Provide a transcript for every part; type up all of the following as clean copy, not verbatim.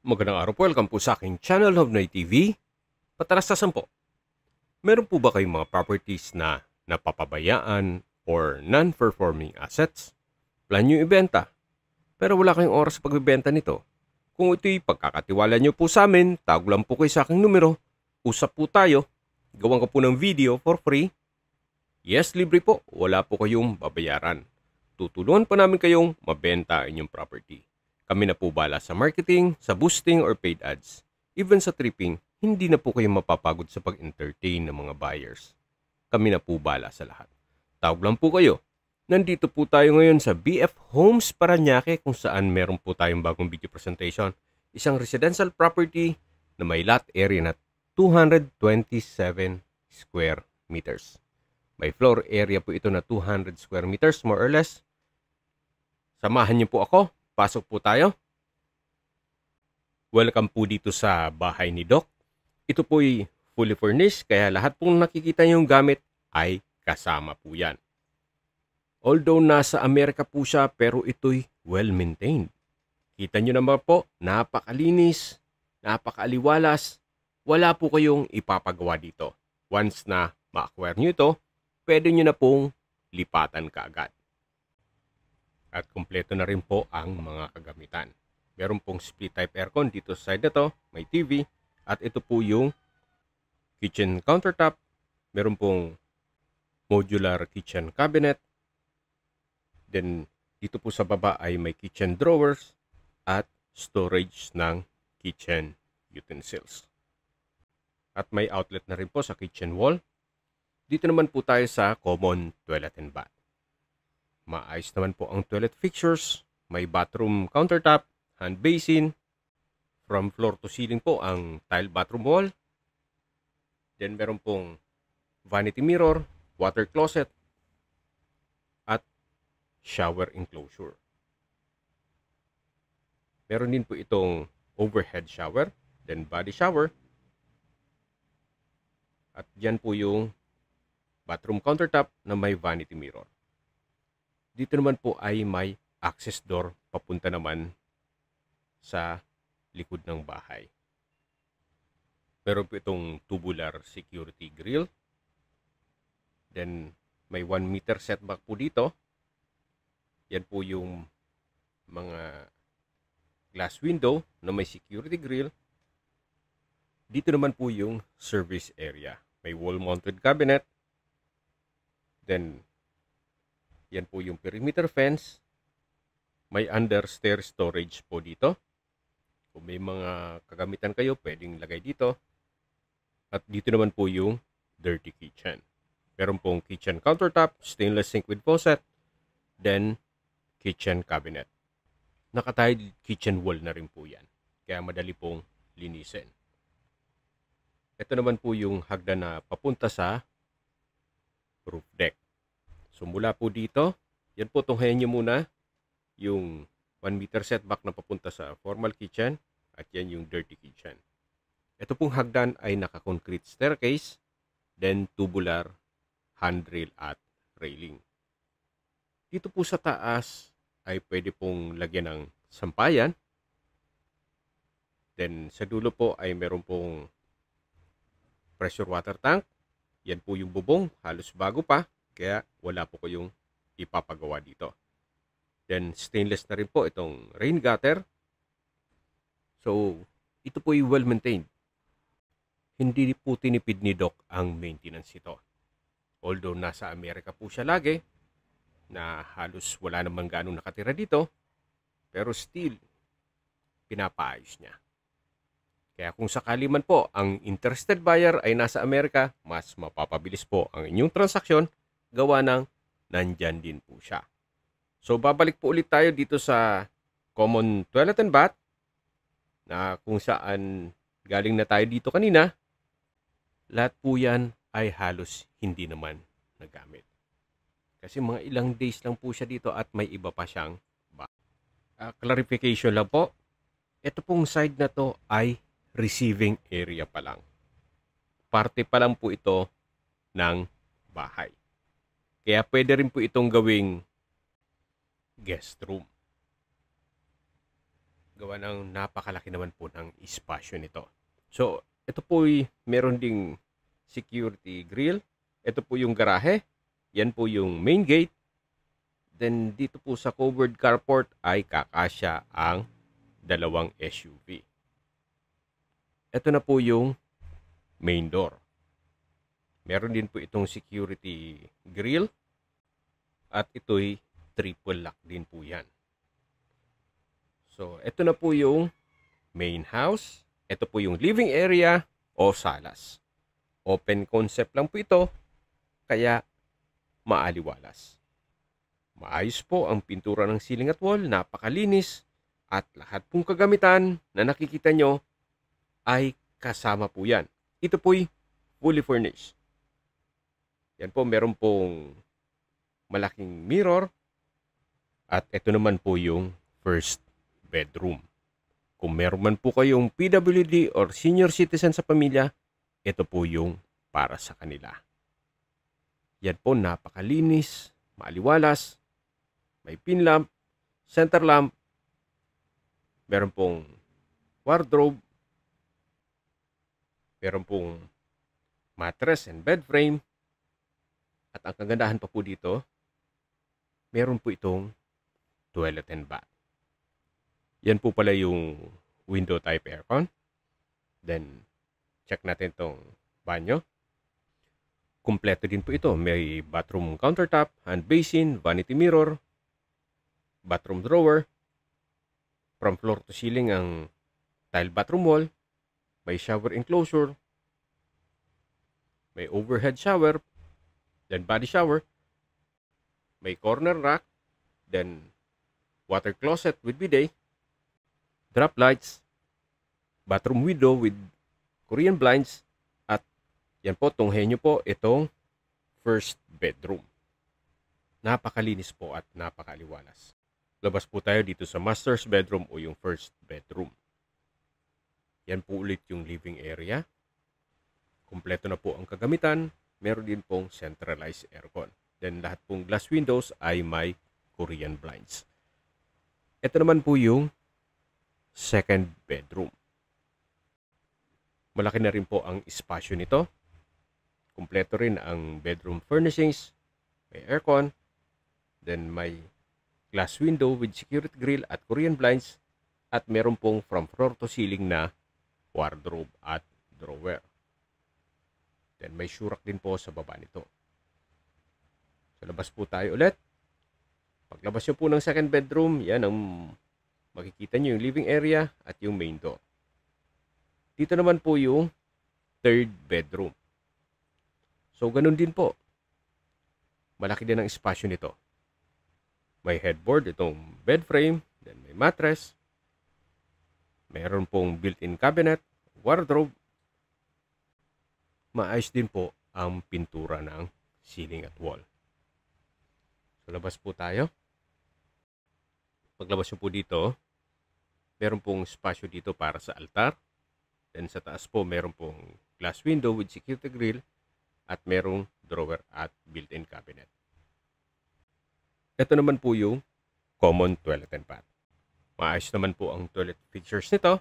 Magandang araw po, welcome po sa aking channel of Noy TV. Patalastasan po, meron po ba kayong mga properties na napapabayaan or non-performing assets? Plan nyo ibenta, pero wala kayong oras sa pagbibenta nito. Kung ito'y pagkakatiwala nyo po sa amin, tawag lang po kayo sa aking numero, usap po tayo, gawan ko po ng video for free. Yes, libre po, wala po kayong babayaran. Tutulungan po namin kayong mabenta inyong property. Kami na po bala sa marketing, sa boosting or paid ads. Even sa tripping, hindi na po kayo mapapagod sa pag-entertain ng mga buyers. Kami na po bala sa lahat. Tawag lang po kayo. Nandito po tayo ngayon sa BF Homes Parañaque kung saan meron po tayong bagong video presentation. Isang residential property na may lot area na 227 square meters. May floor area po ito na 200 square meters more or less. Samahan niyo po ako. Pasok po tayo. Welcome po dito sa bahay ni Doc. Ito po'y fully furnished kaya lahat pong nakikita niyong gamit ay kasama po yan. Although nasa Amerika po siya pero ito'y well-maintained. Kita niyo naman po, napakalinis, napakaaliwalas. Wala po kayong ipapagawa dito. Once na ma-acquire niyo ito, pwede niyo na pong lipatan kaagad. At kumpleto na rin po ang mga kagamitan. Meron pong split type aircon dito sa side na to, may TV, at ito po yung kitchen countertop. Meron pong modular kitchen cabinet. Then dito po sa baba ay may kitchen drawers at storage ng kitchen utensils. At may outlet na rin po sa kitchen wall. Dito naman po tayo sa common toilet and bath. Maayos naman po ang toilet fixtures. May bathroom countertop, hand basin. From floor to ceiling po ang tile bathroom wall. Then meron pong vanity mirror, water closet, at shower enclosure. Meron din po itong overhead shower, then body shower. At dyan po yung bathroom countertop na may vanity mirror. Dito naman po ay may access door papunta naman sa likod ng bahay. Meron po itong tubular security grill. Then may 1 meter setback po dito. Yan po yung mga glass window na may security grill. Dito naman po yung service area. May wall-mounted cabinet. Then yan po yung perimeter fence. May under-stair storage po dito. Kung may mga kagamitan kayo, pwedeng lagay dito. At dito naman po yung dirty kitchen. Meron pong kitchen countertop, stainless sink with faucet, then kitchen cabinet. Naka-tiled kitchen wall na rin po yan. Kaya madali pong linisin. Ito naman po yung hagdan na papunta sa roof deck. So mula po dito, yan po tunghayan nyo muna yung 1 meter setback na papunta sa formal kitchen at yan yung dirty kitchen. Ito pong hagdan ay naka-concrete staircase, then tubular handrail at railing. Dito po sa taas ay pwede pong lagyan ng sampayan. Then sa dulo po ay meron pong pressure water tank. Yan po yung bubong, halos bago pa. Kaya wala po kayong ipapagawa dito. Then stainless na rin po itong rain gutter. So ito po yung well-maintained. Hindi po tinipid ni Doc ang maintenance ito. Although nasa Amerika po siya lagi, na halos wala namang ganong nakatira dito, pero still, pinapaayos niya. Kaya kung sakali man po ang interested buyer ay nasa Amerika, mas mapapabilis po ang inyong transaksyon gawa ng nandyan din po siya. So babalik po ulit tayo dito sa common toilet and bath na kung saan galing na tayo dito kanina. Lahat po yan ay halos hindi naman nagamit. Kasi mga ilang days lang po siya dito at may iba pa siyang clarification lang po. Ito pong side na to ay receiving area pa lang. Parte pa lang po ito ng bahay. Kaya pwede rin po itong gawing guest room. Gawa ng napakalaki naman po ng espasyo nito. So, ito po'y meron ding security grill. Ito po yung garahe. Yan po yung main gate. Then, dito po sa covered carport ay kakasya ang dalawang SUV. Ito na po yung main door. Meron din po itong security grill. At ito'y triple lock din po yan. So, ito na po yung main house. Ito po yung living area o salas. Open concept lang po ito, kaya maaliwalas. Maayos po ang pintura ng ceiling at wall, napakalinis, at lahat pong kagamitan na nakikita nyo ay kasama po yan. Ito po'y fully furnished. Yan po, meron pong malaking mirror, at ito naman po yung first bedroom. Kung meron man po kayong PWD or senior citizen sa pamilya, ito po yung para sa kanila. Yan po, napakalinis, maaliwalas, may pin lamp, center lamp, meron pong wardrobe, meron pong mattress and bed frame, at ang kagandahan pa po dito, meron po itong toilet and bath. Yan po pala yung window type aircon. Then, check natin tong banyo. Kumpleto din po ito. May bathroom countertop, hand basin, vanity mirror, bathroom drawer. From floor to ceiling ang tile bathroom wall. May shower enclosure. May overhead shower. Then body shower. May corner rack. Then water closet with bidet. Drop lights, bathroom window with Korean blinds, at yan po, tunghayin nyo po itong first bedroom. Napakalinis po at napakaliwalas. Labas po tayo dito sa master's bedroom o yung first bedroom. Yan po ulit yung living area. Kompleto na po ang kagamitan. Meron din pong centralized aircon. Then lahat pong glass windows ay may Korean blinds. Ito naman po yung second bedroom. Malaki na rin po ang espasyo nito. Kumpleto rin ang bedroom furnishings. May aircon. Then may glass window with security grill at Korean blinds. At meron pong from floor to ceiling na wardrobe at drawer. Then may shurak din po sa baba nito. Sa labas po tayo ulit. Paglabas nyo po ng second bedroom, yan ang makikita nyo yung living area at yung main door. Dito naman po yung third bedroom. So, ganun din po. Malaki din ang espasyo nito. May headboard, itong bed frame, then may mattress. Mayroon pong built-in cabinet, wardrobe. Maayos din po ang pintura ng ceiling at wall. So, labas po tayo. Paglabas nyo po dito, meron pong espasyo dito para sa altar. Then sa taas po, meron pong glass window with security grill at merong drawer at built-in cabinet. Ito naman po yung common toilet and bath. Maayos naman po ang toilet fixtures nito.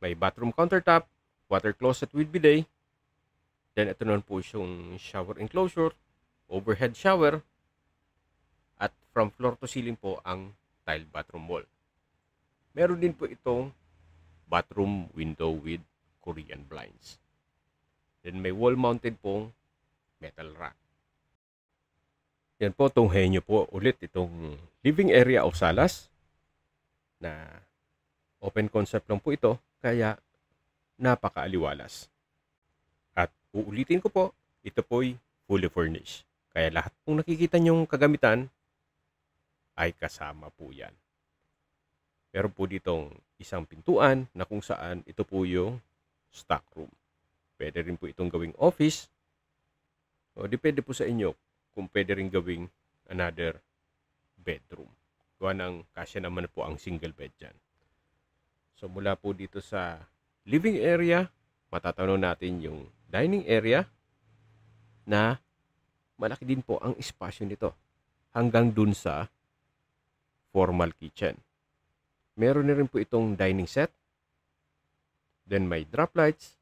May bathroom countertop, water closet with bidet. Then ito naman po yung shower enclosure, overhead shower, at from floor to ceiling po ang tile bathroom wall. Meron din po itong bathroom window with Korean blinds. Then may wall-mounted pong metal rack. Yan po, tunghayin nyo po ulit itong living area o salas na open concept lang po ito, kaya napakaaliwalas. At uulitin ko po, ito po'y fully furnished. Kaya lahat pong nakikita nyong kagamitan ay kasama po yan. Meron po ditong isang pintuan na kung saan ito po yung stock room. Pwede rin po itong gawing office. O depende po sa inyo kung pwede rin gawing another bedroom. Gawa ng kasya naman po ang single bed dyan. So mula po dito sa living area, matatanaw natin yung dining area na malaki din po ang espasyo nito hanggang dun sa formal kitchen. Meron na rin po itong dining set. Then may drop lights.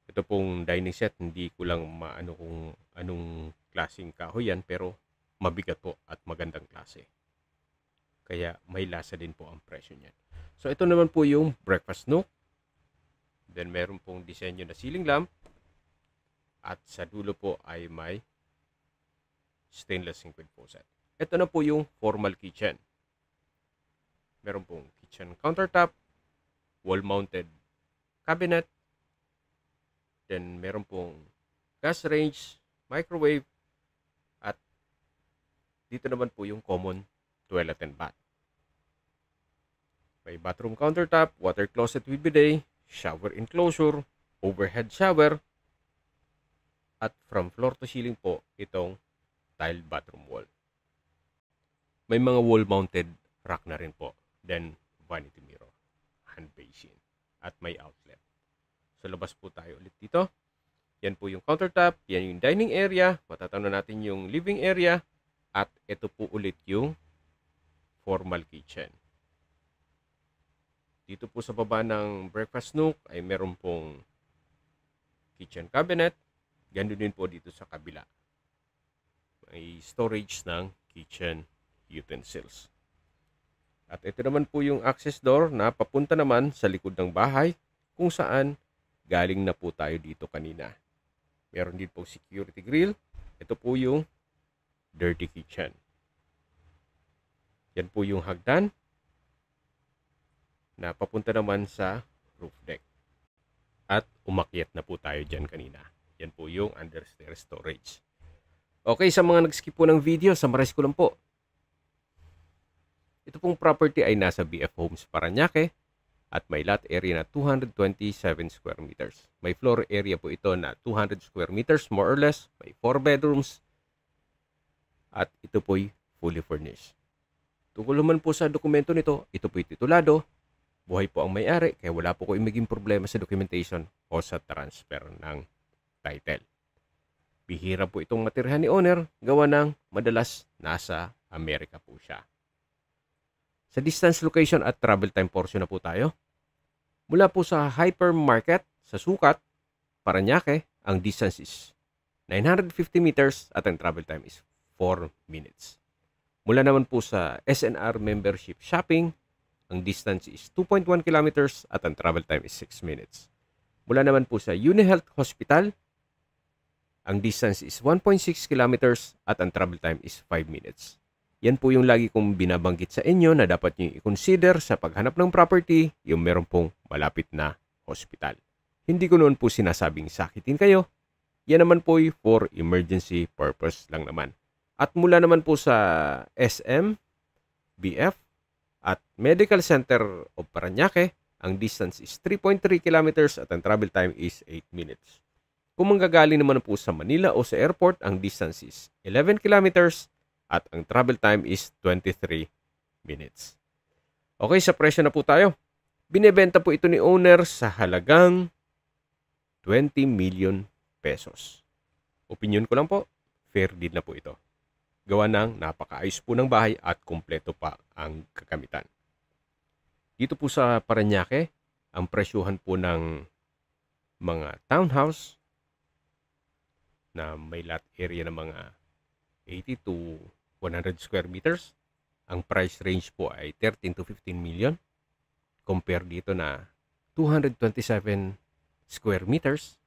Ito pong dining set, hindi ko lang maano kung anong klaseng kahoy yan, pero mabigat po at magandang klase. Kaya may lasa din po ang presyo niyan. So ito naman po yung breakfast nook. Then meron pong disenyo na ceiling lamp. At sa dulo po ay may stainless zinc with faucet. Ito na po yung formal kitchen. Meron pong kitchen countertop, wall-mounted cabinet, then meron pong gas range, microwave, at dito naman po yung common toilet and bath. May bathroom countertop, water closet with bidet, shower enclosure, overhead shower, at from floor to ceiling po itong tiled bathroom wall. May mga wall-mounted rack na rin po. Then, vanity mirror, hand basin, at may outlet. So, labas po tayo ulit dito. Yan po yung countertop, yan yung dining area, matatanaw natin yung living area, at ito po ulit yung formal kitchen. Dito po sa baba ng breakfast nook ay meron pong kitchen cabinet. Ganun din po dito sa kabila. May storage ng kitchen utensils. At ito naman po yung access door na papunta naman sa likod ng bahay kung saan galing na po tayo dito kanina. Meron din po security grill. Ito po yung dirty kitchen. Yan po yung hagdan na papunta naman sa roof deck. At umakyat na po tayo dyan kanina. Yan po yung understairs storage. Okay, sa mga nag-skip po ng video, summarize ko lang po. Ito pong property ay nasa BF Homes Parañaque at may lot area na 227 square meters. May floor area po ito na 200 square meters more or less. May 4 bedrooms at ito po'y fully furnished. Tungkol naman po sa dokumento nito, ito po'y titulado. Buhay po ang may-ari kaya wala po kayong maging problema sa documentation o sa transfer ng title. Bihira po itong matirhan ni owner, gawa ng madalas nasa Amerika po siya. Sa distance, location at travel time portion na po tayo. Mula po sa hypermarket sa Sukat, Parañaque, ang distance is 950 meters at ang travel time is 4 minutes. Mula naman po sa SNR membership shopping, ang distance is 2.1 kilometers at ang travel time is 6 minutes. Mula naman po sa UniHealth Hospital, ang distance is 1.6 kilometers at ang travel time is 5 minutes. Yan po yung lagi kong binabanggit sa inyo na dapat nyo i-consider sa paghanap ng property, yung meron pong malapit na hospital. Hindi ko noon po sinasabing sakitin kayo. Yan naman po for emergency purpose lang naman. At mula naman po sa SM, BF, at Medical Center of Parañaque, ang distance is 3.3 kilometers at ang travel time is 8 minutes. Kung manggagaling naman po sa Manila o sa airport, ang distance is 11 kilometers at ang travel time is 23 minutes. Okay, sa presyo na po tayo. Binebenta po ito ni owner sa halagang 20 million pesos. Opinion ko lang po, fair deal na po ito. Gawa ng napakaayos po ng bahay at kumpleto pa ang kagamitan. Dito po sa Parañaque, ang presyuhan po ng mga townhouse na may lot area ng mga 80 to 100 square meters. Ang price range po ay 13 to 15 million. Compare dito na 227 square meters.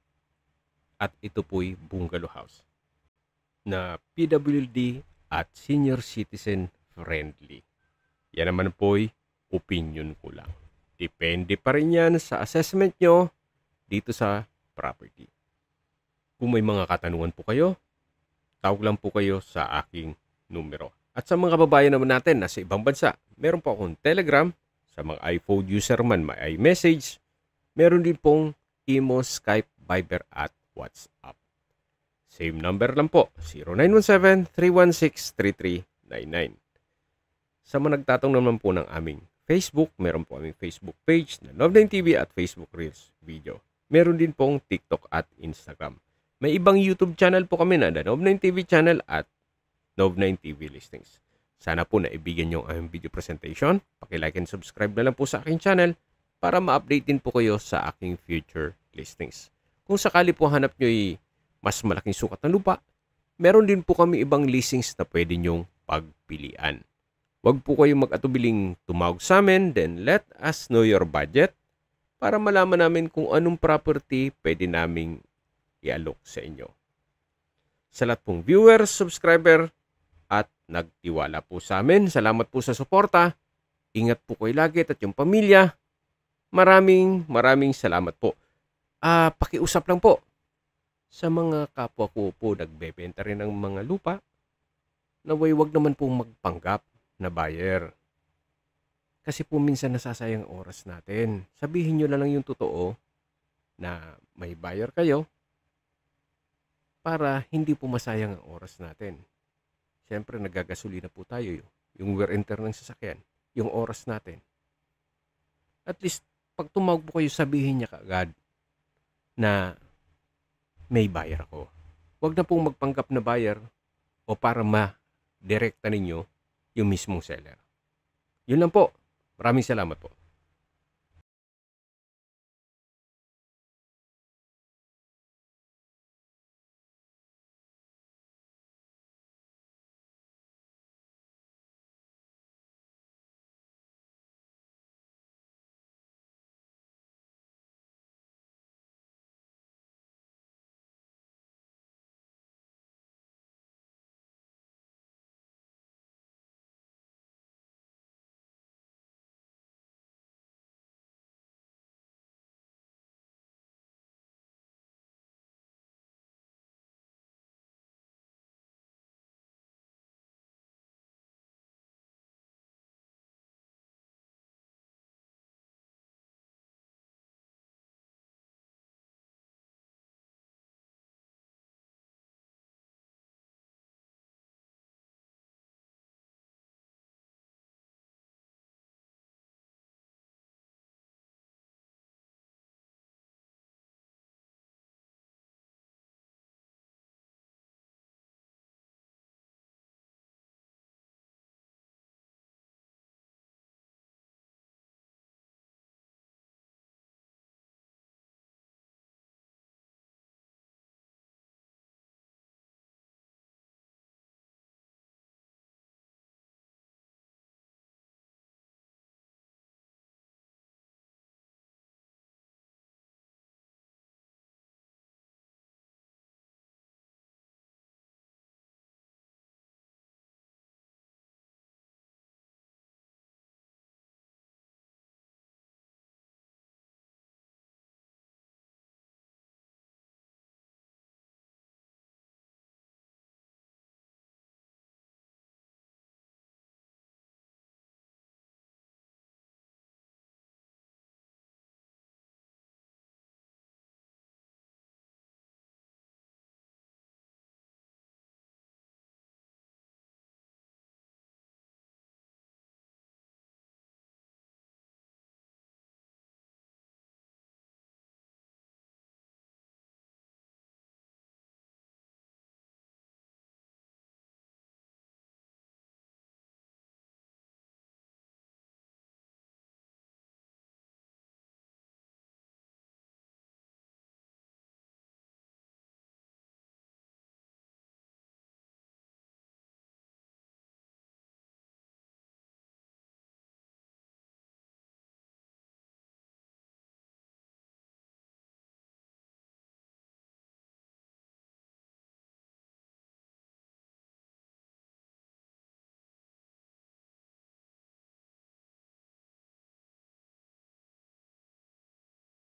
At ito po'y bungalow house na PWD at senior citizen friendly. Yan naman po'y opinion ko lang. Depende pa rin yan sa assessment nyo dito sa property. Kung may mga katanungan po kayo, tawag lang po kayo sa aking numero. At sa mga kababayan naman natin na sa ibang bansa, meron po akong Telegram. Sa mga iPhone user man, may iMessage. Meron din pong Imo, Skype, Viber at WhatsApp. Same number lang po, 0917-316-3399. Sa mga nagtatanong naman po ng aming Facebook, meron po aming Facebook page na Love9 TV at Facebook Reels video. Meron din pong TikTok at Instagram. May ibang YouTube channel po kami na The Love9 TV channel at Love9 TV Listings. Sana po naibigan nyo ang video presentation. Paki-like and subscribe na lang po sa aking channel para ma-update din po kayo sa aking future listings. Kung sakali po hanap nyo mas malaking sukat ng lupa, meron din po kami ibang listings na pwede nyong pagpilian. Huwag po kayong mag-atubiling tumawag sa amin, then let us know your budget para malaman namin kung anong property pwede naming i-alok sa inyo. Sa lahat pong viewers, subscriber, at nagtiwala po sa amin, salamat po sa suporta. Ingat po kayo lagi at yung pamilya. Maraming salamat po. Pakiusap lang po sa mga kapwa ko po nagbebenta rin ng mga lupa, naway wag naman pong magpanggap na buyer. Kasi po minsan nasasayang oras natin. Sabihin nyo lang yung totoo na may buyer kayo para hindi po masayang ang oras natin. Siyempre, nagagasolina po tayo yung wear and tear ng sasakyan, yung oras natin. At least, pag tumawag po kayo, sabihin niya kaagad na may buyer ako. Huwag na pong magpanggap na buyer o para ma-direkta ninyo yung mismong seller. Yun lang po. Maraming salamat po.